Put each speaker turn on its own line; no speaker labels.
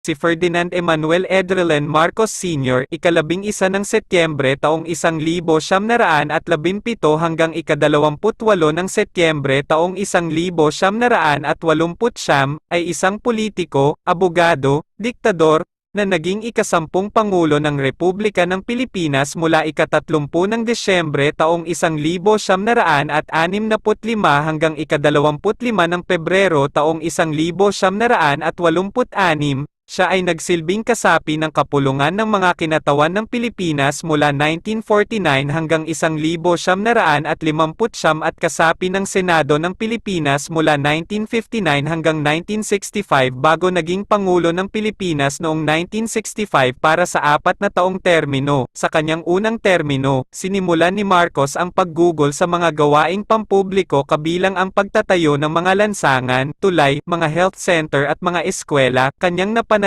Si Ferdinand Emmanuel Edrelen Marcos Sr. ika-11 ng Setyembre taong 1917 hanggang ika-28 ng Setyembre taong 1989 ay isang politiko, abogado, diktador, na naging ika-10 Pangulo ng Republika ng Pilipinas mula ika-30 ng Desyembre taong 1965 hanggang ika-25 ng Pebrero taong 1986. Siya ay nagsilbing kasapi ng kapulungan ng mga kinatawan ng Pilipinas mula 1949 hanggang 1959 at kasapi ng Senado ng Pilipinas mula 1959 hanggang 1965 bago naging Pangulo ng Pilipinas noong 1965 para sa 4 na taong termino. Sa kanyang unang termino, sinimulan ni Marcos ang paggugol sa mga gawaing pampubliko kabilang ang pagtatayo ng mga lansangan, tulay, mga health center at mga eskwela. Kanyang napanalunan